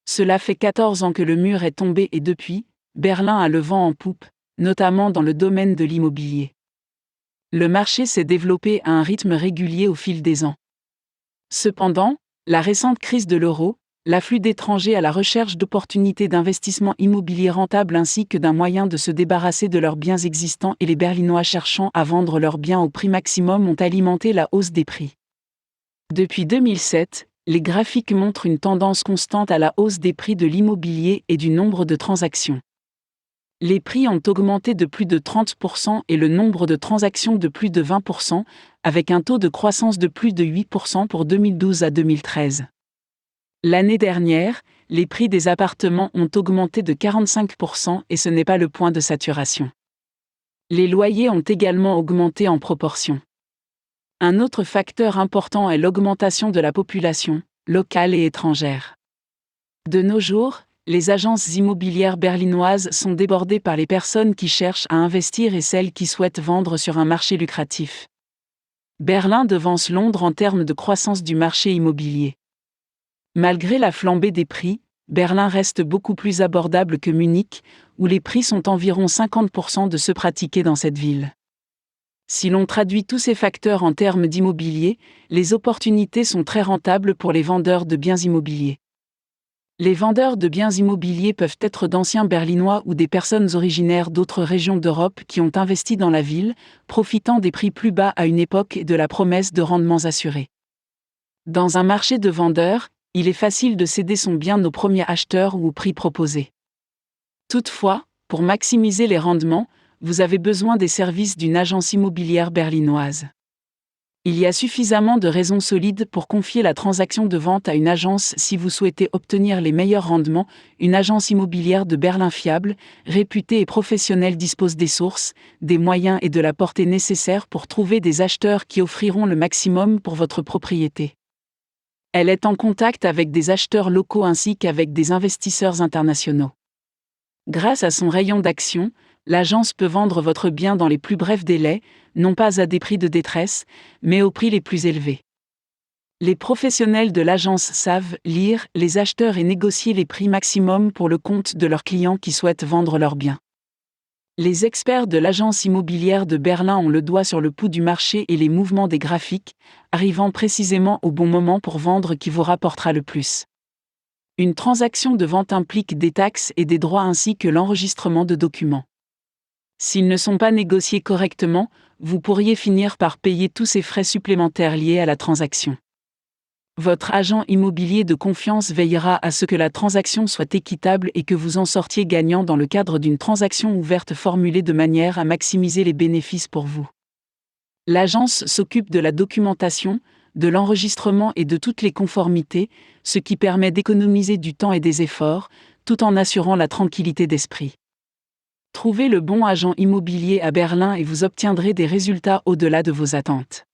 Cela fait 14 ans que le mur est tombé et depuis, Berlin a le vent en poupe, notamment dans le domaine de l'immobilier. Le marché s'est développé à un rythme régulier au fil des ans. Cependant, la récente crise de l'euro, l'afflux d'étrangers à la recherche d'opportunités d'investissement immobilier rentables ainsi que d'un moyen de se débarrasser de leurs biens existants et les Berlinois cherchant à vendre leurs biens au prix maximum ont alimenté la hausse des prix. Depuis 2007, les graphiques montrent une tendance constante à la hausse des prix de l'immobilier et du nombre de transactions. Les prix ont augmenté de plus de 30% et le nombre de transactions de plus de 20%, avec un taux de croissance de plus de 8% pour 2012 à 2013. L'année dernière, les prix des appartements ont augmenté de 45% et ce n'est pas le point de saturation. Les loyers ont également augmenté en proportion. Un autre facteur important est l'augmentation de la population, locale et étrangère. De nos jours, les agences immobilières berlinoises sont débordées par les personnes qui cherchent à investir et celles qui souhaitent vendre sur un marché lucratif. Berlin devance Londres en termes de croissance du marché immobilier. Malgré la flambée des prix, Berlin reste beaucoup plus abordable que Munich, où les prix sont environ 50% de ceux pratiqués dans cette ville. Si l'on traduit tous ces facteurs en termes d'immobilier, les opportunités sont très rentables pour les vendeurs de biens immobiliers. Les vendeurs de biens immobiliers peuvent être d'anciens Berlinois ou des personnes originaires d'autres régions d'Europe qui ont investi dans la ville, profitant des prix plus bas à une époque et de la promesse de rendements assurés. Dans un marché de vendeurs, il est facile de céder son bien au premier acheteur ou au prix proposé. Toutefois, pour maximiser les rendements, vous avez besoin des services d'une agence immobilière berlinoise. Il y a suffisamment de raisons solides pour confier la transaction de vente à une agence si vous souhaitez obtenir les meilleurs rendements. Une agence immobilière de Berlin fiable, réputée et professionnelle dispose des sources, des moyens et de la portée nécessaires pour trouver des acheteurs qui offriront le maximum pour votre propriété. Elle est en contact avec des acheteurs locaux ainsi qu'avec des investisseurs internationaux. Grâce à son rayon d'action, l'agence peut vendre votre bien dans les plus brefs délais, non pas à des prix de détresse, mais aux prix les plus élevés. Les professionnels de l'agence savent lire les acheteurs et négocier les prix maximum pour le compte de leurs clients qui souhaitent vendre leurs biens. Les experts de l'agence immobilière de Berlin ont le doigt sur le pouls du marché et les mouvements des graphiques, arrivant précisément au bon moment pour vendre qui vous rapportera le plus. Une transaction de vente implique des taxes et des droits ainsi que l'enregistrement de documents. S'ils ne sont pas négociés correctement, vous pourriez finir par payer tous ces frais supplémentaires liés à la transaction. Votre agent immobilier de confiance veillera à ce que la transaction soit équitable et que vous en sortiez gagnant dans le cadre d'une transaction ouverte formulée de manière à maximiser les bénéfices pour vous. L'agence s'occupe de la documentation, de l'enregistrement et de toutes les conformités, ce qui permet d'économiser du temps et des efforts, tout en assurant la tranquillité d'esprit. Trouvez le bon agent immobilier à Berlin et vous obtiendrez des résultats au-delà de vos attentes.